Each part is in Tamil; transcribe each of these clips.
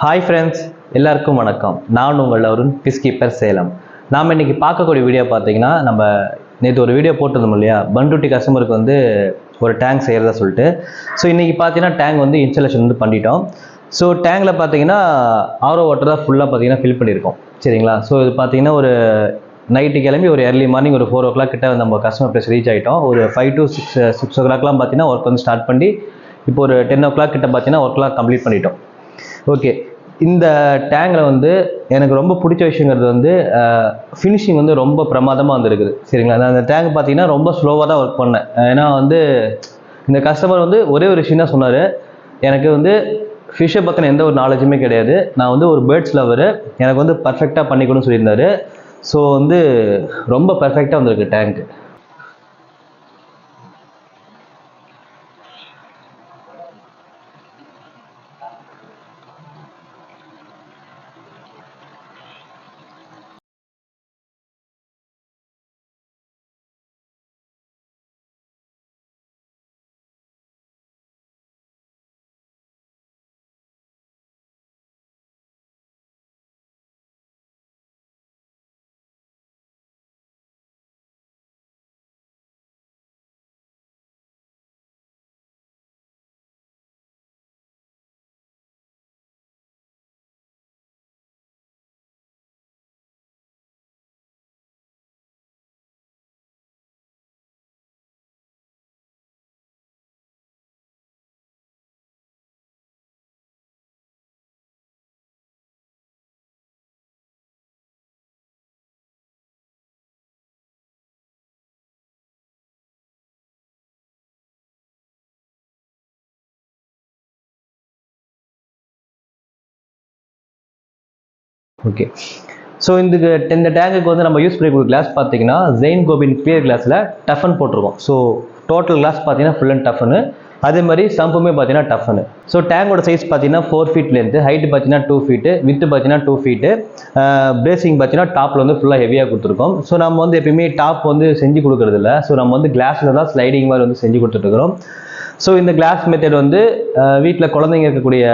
ஹாய் ஃப்ரெண்ட்ஸ், எல்லாருக்கும் வணக்கம். நான் உங்கள் அருண், பீஸ் கீப்பர் சேலம். நாம் இன்றைக்கி பார்க்கக்கூடிய வீடியோ பார்த்தீங்கன்னா, நம்ம நேற்று ஒரு வீடியோ போட்டிருந்தோம் இல்லையா, பண்ருட்டி கஸ்டமருக்கு வந்து ஒரு டேங்க் செய்கிறதா சொல்லிட்டு. ஸோ இன்றைக்கி பார்த்தீங்கன்னா டேங்க் வந்து இன்ஸ்டாலேஷன் வந்து பண்ணிட்டோம். ஸோ டேங்கில் பார்த்தீங்கன்னா ஆரோ வாட்டர் தான் ஃபுல்லாக பார்த்தீங்கன்னா ஃபில் பண்ணியிருக்கோம், சரிங்களா. ஸோ இது பார்த்தீங்கன்னா ஒரு நைட்டு கிளம்பி ஒரு ஏர்லி மார்னிங் ஒரு 4 o'clock கிட்ட நம்ம கஸ்டமர் ப்ளேஸ் ரீச் ஆகிட்டோம். ஒரு 5 to 6 o'clockலாம் பார்த்தீங்கன்னா ஒர்க் வந்து ஸ்டார்ட் பண்ணி இப்போ ஒரு 10 o'clock கிட்ட பார்த்தீங்கன்னா ஒர்க்லாம் கம்ப்ளீட் பண்ணிட்டோம். ஓகே, இந்த டேங்கில் வந்து எனக்கு ரொம்ப பிடிச்ச விஷயங்கிறது வந்து ஃபினிஷிங் வந்து ரொம்ப பிரமாதமாக வந்துருக்குது, சரிங்களா. நான் அந்த டேங்க் பார்த்தீங்கன்னா ரொம்ப ஸ்லோவாக தான் ஒர்க் பண்ணேன். ஏன்னா வந்து இந்த கஸ்டமர் வந்து ஒரே ஒரு விஷயம் தான் சொன்னார், எனக்கு வந்து ஃபிஷ்ஷை பற்றின எந்த ஒரு நாலேஜுமே கிடையாது, நான் வந்து ஒரு பேர்ட்ஸ் லவர், எனக்கு வந்து பர்ஃபெக்டாக பண்ணிக்கணும்னு சொல்லியிருந்தாரு. ஸோ வந்து ரொம்ப பர்ஃபெக்டாக வந்திருக்கு டேங்க்கு. ஓகே, ஸோ இந்த டேங்குக்கு வந்து நம்ம யூஸ் பண்ணிக்கூடிய கிளாஸ் பார்த்தீங்கன்னா ஜெயின் கோபின் கிளியர் கிளாஸில் டஃபன் போட்டிருக்கோம். ஸோ டோட்டல் கிளாஸ் பார்த்தீங்கன்னா ஃபுல் அண்ட் டஃபனு, அதே மாதிரி சம்புமே பார்த்தீங்கன்னா டஃபனு. ஸோ டேங்கோட சைஸ் பார்த்தீங்கன்னா 4 feet லென்த்து, ஹைட்டு பார்த்தீங்கன்னா 2 feet, வித்து பார்த்தீங்கன்னா 2 feet, பிரேசிங் பார்த்தீங்கன்னா டாப்பில் வந்து ஃபுல்லாக ஹெவியாக கொடுத்துருக்கோம். ஸோ நம்ம வந்து எப்பயுமே டாப் வந்து செஞ்சு கொடுக்குறது இல்லை, ஸோ நம்ம வந்து கிளாஸில் தான் ஸ்லைடிங் மாதிரி வந்து செஞ்சு கொடுத்துட்ருக்குறோம். ஸோ இந்த கிளாஸ் மெத்தட் வந்து வீட்டில் குழந்தைங்க இருக்கக்கூடிய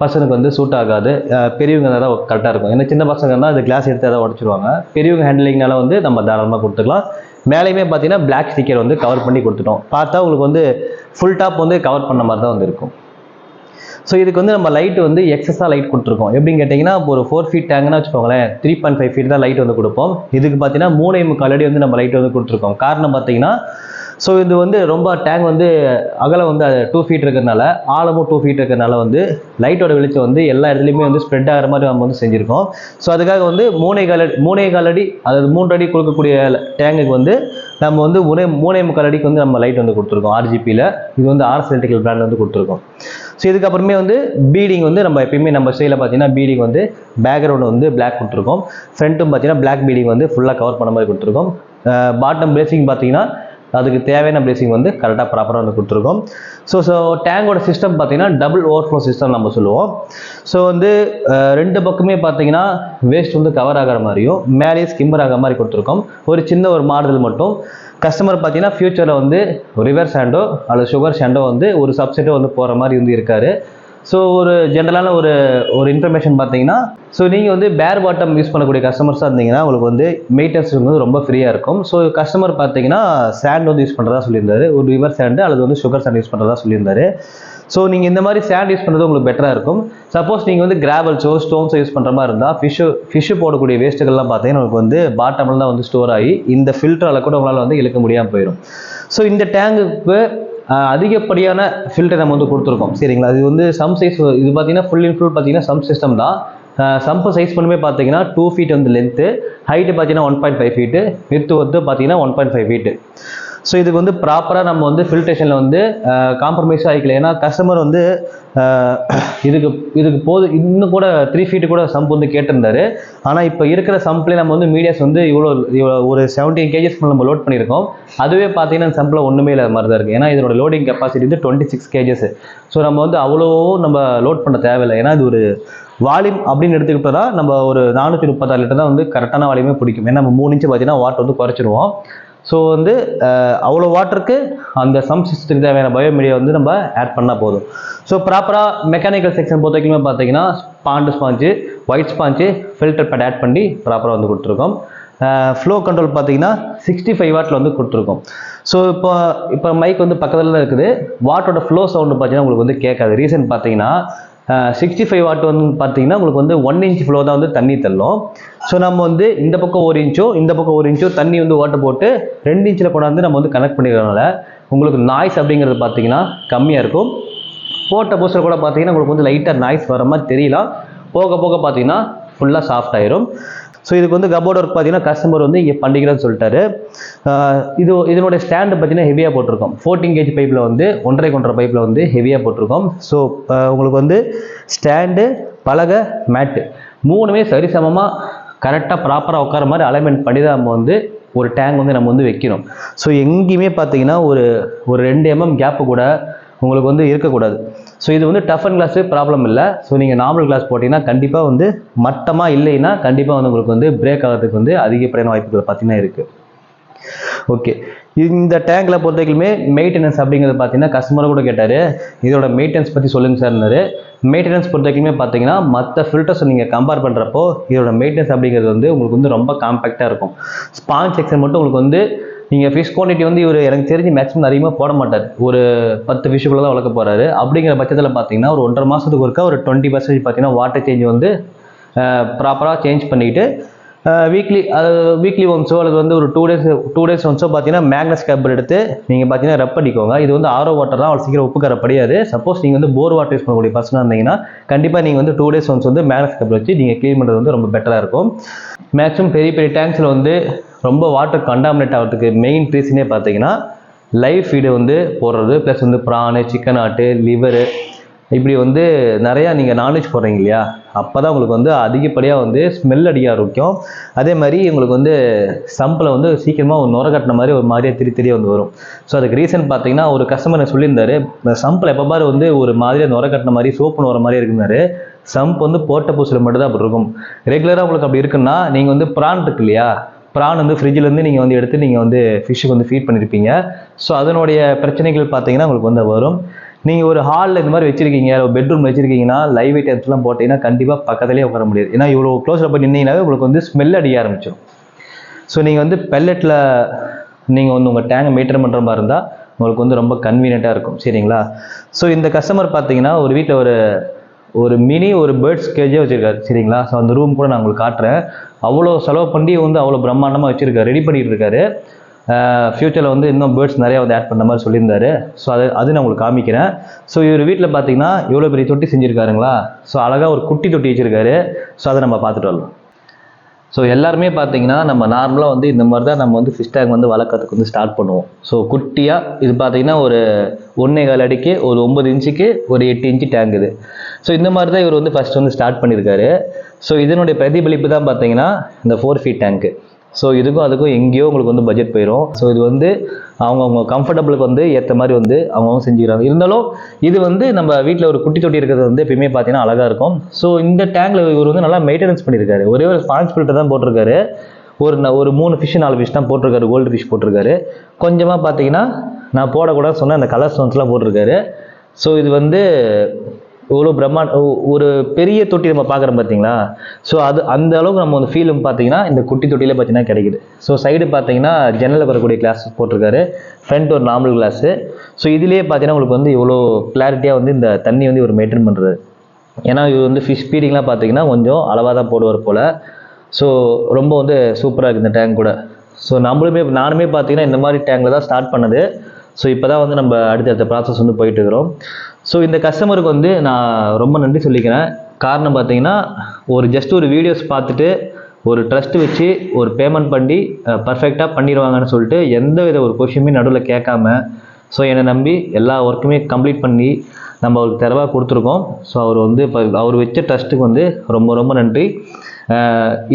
பசங்களுக்கு வந்து சூட் ஆகாது, பெரியவங்க தான் கரெக்டாக இருக்கும். ஏன்னா சின்ன பசங்க தான் இந்த கிளாஸ் எடுத்து எதாவது உடச்சிடுவாங்க. பெரியவங்க ஹேண்ட்லிங்னால வந்து நம்ம தாராளமாக கொடுத்துக்கலாம். மேலேயுமே பார்த்தீங்கன்னா பிளாக் ஸ்டிக்கர் வந்து கவர் பண்ணி கொடுத்துட்டோம். பார்த்தா உங்களுக்கு வந்து ஃபுல் டாப் வந்து கவர் பண்ண மாதிரி தான் வந்து இருக்கும். ஸோ இதுக்கு வந்து நம்ம லைட் வந்து எக்ஸஸாக லைட் கொடுத்துருக்கோம். எப்படின்னு கேட்டிங்கன்னா, இப்போ ஒரு 4 feet டேங்க்னா வச்சுக்கோங்களேன், 3.5 feet தான் லைட் வந்து கொடுப்போம். இதுக்கு பார்த்தீங்கன்னா 3.25 அடி வந்து நம்ம லைட் வந்து கொடுத்துருக்கோம். காரணம் பார்த்தீங்கன்னா, ஸோ இது வந்து ரொம்ப டேங்க் வந்து அகலம் வந்து 2 feet இருக்கிறதுனால, ஆழமும் 2 feet இருக்கிறதுனால வந்து லைட்டோட வெளிச்சம் வந்து எல்லா இடத்துலையுமே வந்து ஸ்ப்ரெட் ஆகிற மாதிரி நம்ம வந்து செஞ்சுருக்கோம். ஸோ அதுக்காக வந்து 3.25 அடி, அதாவது 3 அடி கொடுக்கக்கூடிய டேங்குக்கு வந்து நம்ம வந்து 3.25 அடிக்கு வந்து நம்ம லைட் வந்து கொடுத்துருக்கோம் RGPயில். இது வந்து ஆர்எஸ் எலக்ட்ரிக்கல் பிராண்ட் வந்து கொடுத்துருக்கோம். ஸோ இதுக்கப்புறமே வந்து பீடிங் வந்து நம்ம எப்பயுமே நம்ம ஸ்டைலில் பார்த்தீங்கன்னா பீடிங் வந்து பேக்ரவுண்ட் வந்து பிளாக் கொடுத்துருக்கோம். ஃப்ரண்ட்டும் பார்த்தீங்கன்னா பிளாக் பீடிங் வந்து ஃபுல்லாக கவர் பண்ண மாதிரி கொடுத்துருக்கோம். பாட்டம் பிரேசிங் பார்த்தீங்கன்னா அதுக்கு தேவையான பிரேசிங் வந்து கரெக்டாக ப்ராப்பராக வந்து கொடுத்துருக்கோம். ஸோ டேங்கோட சிஸ்டம் பார்த்தீங்கன்னா டபுள் ஓவர்ஃப்ளோ சிஸ்டம் நம்ம சொல்லுவோம். ஸோ வந்து 2 பக்கமே பார்த்தீங்கன்னா வேஸ்ட் வந்து கவர் ஆகிற மாதிரியும் மேலேயே ஸ்கிம்மர் ஆகிற மாதிரி கொடுத்துருக்கோம். ஒரு சின்ன ஒரு மாறுதல் மட்டும், கஸ்டமர் பார்த்தீங்கன்னா ஃபியூச்சரில் வந்து ரிவர் சாண்டோ அல்லது சுகர் சாண்டோ வந்து ஒரு சப்செட்டோ வந்து போகிற மாதிரி வந்து இருக்காரு. ஸோ ஒரு ஜென்ரலான ஒரு இன்ஃபர்மேஷன் பார்த்தீங்கன்னா, ஸோ நீங்கள் வந்து பேர் பாட்டம் யூஸ் பண்ணக்கூடிய கஸ்டமர்ஸாக இருந்தீங்கன்னா உங்களுக்கு வந்து மெயின்டெனன்ஸ் வந்து ரொம்ப ஃப்ரீயாக இருக்கும். ஸோ கஸ்டமர் பார்த்தீங்கன்னா சாண்ட் வந்து யூஸ் பண்ணுறதா சொல்லியிருந்தாரு, ஒரு ரிவர் சாண்டு அல்லது வந்து சுகர் சாண்ட் யூஸ் பண்ணுறதா சொல்லியிருந்தாரு. ஸோ நீங்கள் இந்த மாதிரி சாண்ட் யூஸ் பண்ணுறது உங்களுக்கு பெட்டராக இருக்கும். சப்போஸ் நீங்கள் வந்து கிராவல்ஸோ ஸ்டோன்ஸோ யூஸ் பண்ணுற மாதிரி இருந்தால் ஃபிஷ்ஷு போடக்கூடிய வேஸ்ட்டுகள்லாம் பார்த்தீங்கன்னா உங்களுக்கு வந்து பாட்டமில் தான் வந்து ஸ்டோர் ஆகி இந்த ஃபில்டரால் கூட உங்களால் வந்து இழுக்க முடியாமல் போயிடும். ஸோ இந்த டேங்குக்கு அதிகப்படியான ஃபில்டர் நம்ம வந்து கொடுத்துருக்கோம், சரிங்களா. இது வந்து சம் சைஸ், இது பார்த்தீங்கன்னா ஃபுல் அண்ட் ஃபுல் பார்த்தீங்கன்னா சம் சிஸ்டம் தான். சம்பு சைஸ் பண்ணுமே பார்த்தீங்கன்னா 2 feet வந்து லென்த்து, ஹைட்டு பார்த்தீங்கன்னா 1.5 feet, வித்து வந்து பார்த்தீங்கன்னா 1.5 feet. ஸோ இதுக்கு வந்து ப்ராப்பராக நம்ம வந்து ஃபில்ட்ரேஷனில் வந்து காம்ப்ரமைஸாக ஆகிக்கல. ஏன்னா கஸ்டமர் வந்து இதுக்கு போது இன்னும் கூட 3 feet கூட சம்ப் வந்து கேட்டிருந்தாரு. ஆனால் இப்போ இருக்கிற சம்ப்லேயே நம்ம வந்து மீடியாஸ் வந்து இவ்வளோ ஒரு 17 kgs நம்ம லோட் பண்ணியிருக்கோம். அதுவே பார்த்தீங்கன்னா சம்பில் ஒன்றுமே இல்லாத மாதிரி தான் இருக்குது. ஏன்னா இதோட லோடிங் கெப்பாசிட்டி வந்து 26 kgs. ஸோ நம்ம வந்து அவ்வளோ நம்ம லோட் பண்ண தேவையில்லை. ஏன்னா இது ஒரு வால்யூம் அப்படின்னு எடுத்துக்கிட்டா தான் நம்ம ஒரு 436 லிட்டர் தான் வந்து கரெக்டான வால்யூமே பிடிக்கும். ஏன்னா நம்ம 3 inch பார்த்தீங்கன்னா வாட் வந்து குறைச்சிருவோம். ஸோ வந்து அவ்வளோ வாட்டருக்கு அந்த சம் சிஸ்டத்துக்கு தேவையான பயோமீடியா வந்து நம்ம ஆட் பண்ணால் போதும். ஸோ ப்ராப்பராக மெக்கானிக்கல் செக்ஷன் பொறுத்த வரைக்கும் பார்த்தீங்கன்னா pond sponge, white sponge, filter pad add பண்ணி ப்ராப்பராக வந்து கொடுத்துருக்கோம். ஃப்ளோ கண்ட்ரோல் பார்த்தீங்கன்னா 65 வாட்டில் வந்து கொடுத்துருக்கோம். ஸோ இப்போ மைக் வந்து பக்கத்தில் தான் இருக்குது. வாட்டோட ஃப்ளோ சவுண்டு பார்த்தீங்கன்னா உங்களுக்கு வந்து கேட்காது. ரீசன் பார்த்தீங்கன்னா 65 வாட் வந்து பார்த்தீங்கன்னா உங்களுக்கு வந்து 1 இன்ச் ஃப்ளோ தான் வந்து தண்ணி தள்ளும். ஸோ நம்ம வந்து இந்த பக்கம் 1 இன்ச்சோ இந்த பக்கம் 1 இன்ச்சோ தண்ணி வந்து ஓட்ட போட்டு 2 இன்ச்சில் கொண்டாந்து நம்ம வந்து கனெக்ட் பண்ணிக்கிறதுனால உங்களுக்கு நாய்ஸ் அப்படிங்கிறது பார்த்தீங்கன்னா கம்மியாக இருக்கும். போட்ட போஸ்டர் கூட பார்த்தீங்கன்னா உங்களுக்கு வந்து லைட்டாக நாய்ஸ் வர மாதிரி தெரியலாம். போக போக பார்த்தீங்கன்னா ஃபுல்லாக சாஃப்ட் ஆயிரும். ஸோ இதுக்கு வந்து கபோர்ட் ஒர்க் பார்த்தீங்கன்னா கஸ்டமர் வந்து இங்கே பண்ணிக்கிறேன்னு சொல்லிட்டாரு. இதனுடைய ஸ்டாண்டு பார்த்தீங்கன்னா ஹெவியாக போட்டிருக்கோம். 14 கேஜி பைப்பில் வந்து 1.5 பைப்பில் வந்து ஹெவியாக போட்டிருக்கோம். ஸோ உங்களுக்கு வந்து ஸ்டாண்டு, பலகை, மேட்டு 3மே சரிசமமாக கரெக்டாக ப்ராப்பராக உட்கார மாதிரி அலைன்மெண்ட் பண்ணி தான் நம்ம வந்து ஒரு டேங்க் வந்து நம்ம வந்து வைக்கணும். ஸோ எங்கேயுமே பார்த்தீங்கன்னா ஒரு 2 mm கேப்பு கூட உங்களுக்கு வந்து இருக்கக்கூடாது. ஸோ இது வந்து டஃபன் கிளாஸு ப்ராப்ளம் இல்லை. ஸோ நீங்கள் நார்மல் கிளாஸ் போட்டிங்கன்னா கண்டிப்பாக வந்து மட்டமாக இல்லைன்னா கண்டிப்பாக வந்து உங்களுக்கு வந்து பிரேக் ஆகிறதுக்கு வந்து அதிகப்படியான வாய்ப்புகள் பார்த்தீங்கன்னா இருக்குது. ஓகே, இந்த டேங்கில் பொறுத்த வரைக்குமே மெயின்டெனன்ஸ் அப்படிங்கிறது பார்த்தீங்கன்னா கஸ்டமரை கூட கேட்டார், இதோட மெயின்டெனன்ஸ் பற்றி சொல்லுங்கள் சார்னாரு. மெயின்டெனன்ஸ் பொறுத்த வரைக்குமே பார்த்தீங்கன்னா மற்ற ஃபில்டர்ஸை நீங்கள் கம்பேர் பண்ணுறப்போ இதோட மெயின்டெனன்ஸ் அப்படிங்கிறது வந்து உங்களுக்கு வந்து ரொம்ப காம்பேக்டாக இருக்கும். ஸ்பாஞ்ச் செக்ஷன் மட்டும் உங்களுக்கு வந்து நீங்கள் ஃபிஷ் குவான்டிட்டி வந்து இவர் எனக்கு தெரிஞ்சு மேக்ஸிமம் அதிகமாக போட மாட்டார். ஒரு 10 ஃபிஷ்ஷுக்குள்ளே தான் வளர்க்க போகிறாரு. அப்படிங்கிற பட்சத்தில் பார்த்தீங்கன்னா ஒரு 1.5 மாதத்துக்கு ஒருக்கா ஒரு 20% பார்த்தீங்கன்னா வாட்டர் சேஞ்ச் வந்து ப்ராப்பராக சேஞ்ச் பண்ணிக்கிட்டு வீக்லி ஒன்ஸோ அல்லது வந்து ஒரு 2 டேஸ் ஒன்ஸோ பார்த்தீங்கன்னா மேக்னஸ் கேபிள் எடுத்து நீங்கள் பார்த்தீங்கன்னா ரப் பண்ணிக்கோங்க. இது வந்து ஆரோ வாட்டர் தான், அவ்வளோ சீக்கிரம் உப்பு கரப்படியாது. சப்போஸ் நீங்கள் வந்து போர் வாட்டர் யூஸ் பண்ணக்கூடிய பர்சனாக இருந்தீங்கன்னா கண்டிப்பாக நீங்கள் வந்து 2 டேஸ் ஒன்ஸ் வந்து மேக்னஸ் கேபிள் வச்சு நீங்கள் க்ளீன் பண்ணுறது வந்து ரொம்ப பெட்டராக இருக்கும். மேக்ஸிமம் பெரிய பெரிய டேங்க்ஸில் வந்து ரொம்ப வாட்டர் கண்டாமினேட் ஆகிறதுக்கு மெயின் ரீசனே பார்த்தீங்கன்னா லைவ் ஃபீடு வந்து போடுறது, ப்ளஸ் வந்து ப்ரானு, சிக்கன் ஆட்டு, லிவரு, இப்படி வந்து நிறையா நீங்கள் நான்வெஜ் போடுறீங்க இல்லையா, அப்போ தான் உங்களுக்கு வந்து அதிகப்படியாக வந்து ஸ்மெல் அடிக்க ஆரம்பிக்கும். அதே மாதிரி உங்களுக்கு வந்து சம்பில் வந்து சீக்கிரமாக ஒரு நுர கட்டின மாதிரி ஒரு மாதிரியாக திரி வந்து வரும். ஸோ அதுக்கு ரீசன் பார்த்தீங்கன்னா ஒரு கஸ்டமர் சொல்லியிருந்தாரு, சம்பில் எப்போ பாரு வந்து ஒரு மாதிரியாக நுர கட்டின மாதிரி சோப்பு நுர மாதிரி இருக்குனாரு. சம்ப் வந்து போட்ட பூசில் மட்டும் தான் அப்படி இருக்கும். ரெகுலராக உங்களுக்கு அப்படி இருக்குன்னா நீங்கள் வந்து ப்ரான் இருக்கு இல்லையா, ப்ரான் வந்து ஃப்ரிட்ஜிலேருந்து நீங்கள் வந்து எடுத்து நீங்கள் வந்து ஃபிஷ்ஷுக்கு வந்து ஃபீட் பண்ணியிருப்பீங்க. ஸோ அதனுடைய பிரச்சனைகள் பார்த்தீங்கன்னா உங்களுக்கு வந்து வரும். நீங்கள் ஒரு ஹாலில் இந்த மாதிரி வச்சுருக்கீங்க, ஒரு பெட்ரூம் வச்சுருக்கீங்கன்னா லைவ் ஐட்டம்ஸ்லாம் போட்டிங்கன்னா கண்டிப்பாக பக்கத்துலேயே உட்கார முடியாது. ஏன்னா இவ்வளோ க்ளோஸில் போய் நின்னீங்கன்னாவே உங்களுக்கு வந்து ஸ்மெல் அடிக்க ஆரம்பிச்சிடும். ஸோ நீங்கள் வந்து பெல்லட்டில் நீங்கள் வந்து உங்கள் டேங்கை மெயின்டைன் பண்ணுற மாதிரி இருந்தால் உங்களுக்கு வந்து ரொம்ப கன்வீனியண்ட்டாக இருக்கும். சரிங்களா? ஸோ இந்த கஸ்டமர் பார்த்தீங்கன்னா ஒரு வீட்டில் ஒரு மினி பேர்ட்ஸ் கேஜே வச்சுருக்காரு. சரிங்களா? ஸோ அந்த ரூம் கூட நான் உங்களுக்கு காட்டுறேன். அவ்வளோ செலவு பண்ணி வந்து அவ்வளோ பிரம்மாண்டமாக வச்சுருக்காரு, ரெடி பண்ணிகிட்டு இருக்காரு. ஃப்யூச்சரில் வந்து இன்னும் பேர்ட்ஸ் நிறையா வந்து ஆட் பண்ண மாதிரி சொல்லியிருந்தாரு. ஸோ அது நான் உங்களுக்கு காமிக்கிறேன். ஸோ இவர் வீட்டில் பார்த்தீங்கன்னா எவ்வளோ பெரிய தொட்டி செஞ்சுருக்காருங்களா. ஸோ அழகாக ஒரு குட்டி தொட்டி வச்சுருக்காரு. ஸோ அதை நம்ம பார்த்துட்டு வரலாம். ஸோ எல்லாருமே பார்த்தீங்கன்னா நம்ம நார்மலாக வந்து இந்த மாதிரி தான் நம்ம வந்து ஃபிஷ் டேங்க் வந்து வளர்க்கறதுக்கு வந்து ஸ்டார்ட் பண்ணுவோம். ஸோ குட்டியாக இது பார்த்தீங்கன்னா ஒரு 1.25 அடிக்கு ஒரு 9 இன்ச்சுக்கு ஒரு 8 இன்ச்சு டேங்க் இது. ஸோ இந்த மாதிரி தான் இவர் வந்து ஃபஸ்ட் வந்து ஸ்டார்ட் பண்ணியிருக்காரு. ஸோ இதனுடைய பிரதிபலிப்பு தான் பார்த்தீங்கன்னா இந்த 4 ஃபீட் டேங்க்கு. ஸோ இதுக்கும் அதுக்கும் எங்கேயோ உங்களுக்கு வந்து பட்ஜெட் போயிடும். ஸோ இது வந்து அவங்க கம்ஃபர்டபுளுக்கு வந்து ஏற்ற மாதிரி வந்து அவங்க செஞ்சுக்கிறாங்க. இருந்தாலும் இது வந்து நம்ம வீட்டில் ஒரு குட்டி தொட்டி இருக்கிறது வந்து எப்பயுமே பார்த்தீங்கன்னா அழகாக இருக்கும். ஸோ இந்த டேங்கில் இவர் வந்து நல்லா மெயின்டெனன்ஸ் பண்ணியிருக்காரு. ஒரே ஒரு ஸ்பாஞ்ச் ஃபில்டர் தான் போட்டிருக்காரு. ஒரு 3 ஃபிஷ் 4 ஃபிஷ் தான் போட்டிருக்காரு. கோல்டு ஃபிஷ் போட்டிருக்காரு. கொஞ்சமாக பார்த்தீங்கன்னா நான் போடக்கூடாது சொன்ன அந்த கலர் ஸ்டோன்ஸ்லாம் போட்டிருக்காரு. ஸோ இது வந்து இவ்வளோ ஒரு பெரிய தொட்டி நம்ம பார்க்குறோம் பார்த்தீங்களா. ஸோ அந்த அளவுக்கு நம்ம வந்து ஃபீலும் பார்த்தீங்கன்னா இந்த குட்டி தொட்டியில் பார்த்தீங்கன்னா கிடைக்குது. ஸோ சைடு பார்த்தீங்கன்னா ஜன்னலில் வரக்கூடிய கிளாஸ் போட்டிருக்காரு. ஃப்ரண்ட் ஒரு நார்மல் கிளாஸு. ஸோ இதுலேயே பார்த்தீங்கன்னா உங்களுக்கு வந்து இவ்வளோ கிளாரிட்டியாக வந்து இந்த தண்ணி வந்து இவர் மெயின்டைன் பண்ணுறது. ஏன்னா இவர் வந்து ஃபிஷ் ஃபீடிங்லாம் பார்த்தீங்கன்னா கொஞ்சம் அளவாக தான் போடுவார் போல். ஸோ ரொம்ப வந்து சூப்பராக இருக்குது இந்த டேங்க் கூட. ஸோ நானுமே பார்த்தீங்கன்னா இந்த மாதிரி டேங்கில் தான் ஸ்டார்ட் பண்ணது. ஸோ இப்போ தான் வந்து நம்ம அடுத்த ப்ராசஸ் வந்து போயிட்டு இருக்கிறோம். ஸோ இந்த கஸ்டமருக்கு வந்து நான் ரொம்ப நன்றி சொல்லிக்கிறேன். காரணம் பார்த்தீங்கன்னா ஜஸ்ட் ஒரு வீடியோஸ் பார்த்துட்டு ஒரு ட்ரஸ்ட் வச்சு ஒரு பேமெண்ட் பண்ணி பர்ஃபெக்டாக பண்ணிடுவாங்கன்னு சொல்லிட்டு எந்த வித ஒரு கொஷினுமே நடுவில் கேட்காம ஸோ என்னை நம்பி எல்லா ஒர்க்குமே கம்ப்ளீட் பண்ணி நம்ம அவருக்கு தரவாக கொடுத்துருக்கோம். ஸோ அவர் வச்ச ட்ரஸ்ட்டுக்கு வந்து ரொம்ப ரொம்ப நன்றி.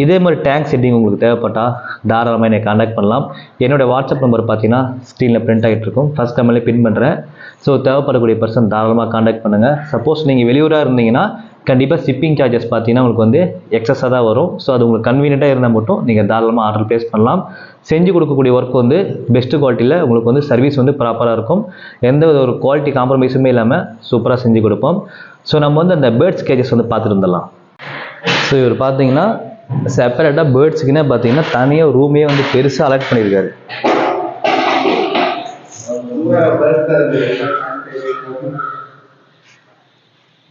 இதே மாதிரி டேங்க் செட்டிங் உங்களுக்கு தேவைப்பட்டால் தாராளமாக என்னை காண்டாக்ட் பண்ணலாம். என்னோடய வாட்ஸ்அப் நம்பர் பார்த்தீங்கன்னா ஸ்க்ரீனில் பிரிண்ட் ஆகிட்டு இருக்கும். ஃபஸ்ட் கமெண்ட்லேயே பின் பண்ணுறேன். ஸோ தேவைப்படக்கூடிய பர்சன் தாராளமாக காண்டாக்ட் பண்ணுங்கள். சப்போஸ் நீங்கள் வெளியூராக இருந்தீங்கன்னா கண்டிப்பாக ஷிப்பிங் சார்ஜஸ் பார்த்தீங்கன்னா உங்களுக்கு வந்து எக்ஸஸாக தான் வரும். ஸோ அது உங்களுக்கு கன்வீனியண்ட்டாக இருந்தால் மட்டும் நீங்கள் தாராளமாக ஆர்டர் ப்ளேஸ் பண்ணலாம். செஞ்சு கொடுக்கக்கூடிய ஒர்க் வந்து பெஸ்ட்டு குவாலிட்டியில் உங்களுக்கு வந்து சர்வீஸ் வந்து ப்ராப்பராக இருக்கும். எந்த ஒரு குவாலிட்டி காம்ப்ரமைஸுமே இல்லாமல் சூப்பராக செஞ்சு கொடுப்போம். ஸோ நம்ம வந்து அந்த பேர்ட்ஸ் கேஜஸ் வந்து பார்த்துட்டு வந்துடலாம். ஸோ இவர் பார்த்தீங்கன்னா செப்பரேட்டாக பேர்ட்ஸுக்குன்னே பார்த்தீங்கன்னா தனியாக ரூமே வந்து பெருசாக அலர்ட் பண்ணியிருக்காரு.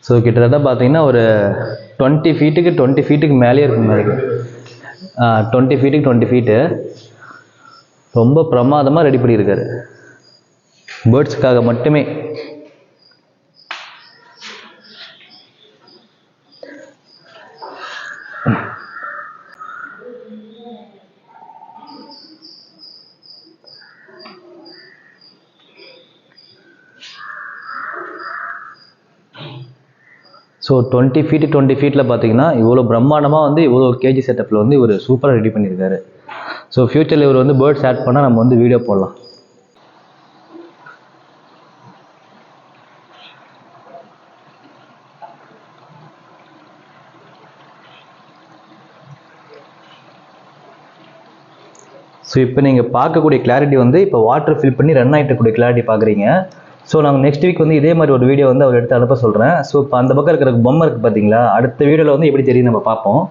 ஸோ கிட்டத்தட்ட பார்த்தீங்கன்னா ஒரு 20 ஃபீட்டுக்கு மேலேயே இருக்கும் மாதிரி 20 ஃபீட்டு ரொம்ப பிரமாதமாக ரெடி பண்ணியிருக்காரு பேர்ட்ஸுக்காக மட்டுமே. ஸோ 20 ஃபீட்டில் பார்த்தீங்கன்னா இவ்வளோ பிரம்மாண்டமாக வந்து இவ்வளோ கேஜி செட்டப்பில் வந்து இவர் சூப்பராக ரெடி பண்ணியிருக்காரு. ஸோ ஃப்யூச்சரில் இவர் வந்து பேர்ட்ஸ் ஆட் பண்ணால் நம்ம வந்து வீடியோ போடலாம். ஸோ இப்போ நீங்கள் பார்க்கக்கூடிய கிளாரிட்டி வந்து இப்போ வாட்டர் ஃபில் பண்ணி ரன் ஆகிட்டக்கூடிய கிளாரிட்டி பார்க்குறீங்க. ஸோ நாங்கள் நெக்ஸ்ட் வீக் வந்து இதே மாதிரி ஒரு வீடியோ வந்து அவர் எடுத்து அனுப்ப சொல்கிறேன். ஸோ இப்போ அந்த பக்கம் இருக்கிற பொம்மை இருக்குது பார்த்தீங்களா, அடுத்த வீடியோவில் வந்து எப்படி தெரியும் நம்ம பார்ப்போம்.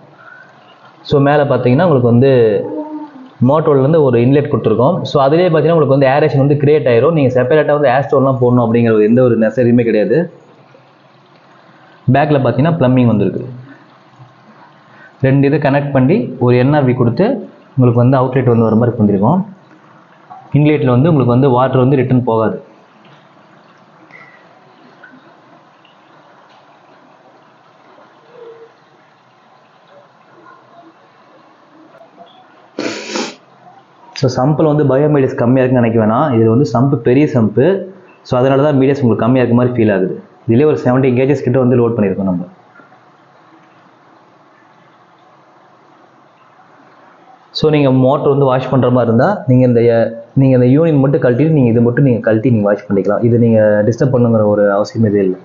ஸோ மேலே பார்த்தீங்கன்னா உங்களுக்கு வந்து மோட்டோர்லேருந்து ஒரு இன்லெட் கொடுத்துருக்கோம். ஸோ அதிலே பார்த்தீங்கன்னா உங்களுக்கு வந்து ஏரேஷன் வந்து கிரியேட் ஆயிரும். நீங்கள் செப்பரேட்டாக வந்து ஏர் ஸ்டோர்லாம் போடணும் அப்படிங்கிற எந்த ஒரு நெசரியுமே கிடையாது. பேக்கில் பார்த்தீங்கன்னா ப்ளம்பிங் வந்துருக்கு. 2 இது கனெக்ட் பண்ணி ஒரு என்ஆர்வி கொடுத்து உங்களுக்கு வந்து அவுட்லெட் வந்து வர மாதிரி பண்ணியிருக்கோம். இன்லெட்டில் வந்து உங்களுக்கு வந்து வாட்டர் வந்து ரிட்டர்ன் போகாது. ஸோ சம்பில் வந்து பயோமீடியஸ் கம்மியாக இருக்குன்னு நினைக்க வேணாம். இது வந்து சம்பு பெரிய சம்பு. ஸோ அதனால தான் மீடியஸ் உங்களுக்கு கம்மியாக இருக்க மாதிரி ஃபீல் ஆகுது. இதிலே ஒரு 70 கேஜஸ் கிட்ட வந்து லோட் பண்ணியிருக்கோம் நம்ம. ஸோ நீங்கள் மோட்டர் வந்து வாஷ் பண்ணுற மாதிரி இருந்தால் நீங்கள் இந்த யூனிட் மட்டும் கழட்டிட்டு நீங்கள் இதை மட்டும் நீங்கள் கழட்டி நீங்கள் வாஷ் பண்ணிக்கலாம். இது நீங்கள் டிஸ்டர்ப் பண்ணுங்கிற ஒரு அவசியம் எதுவும் இல்லை.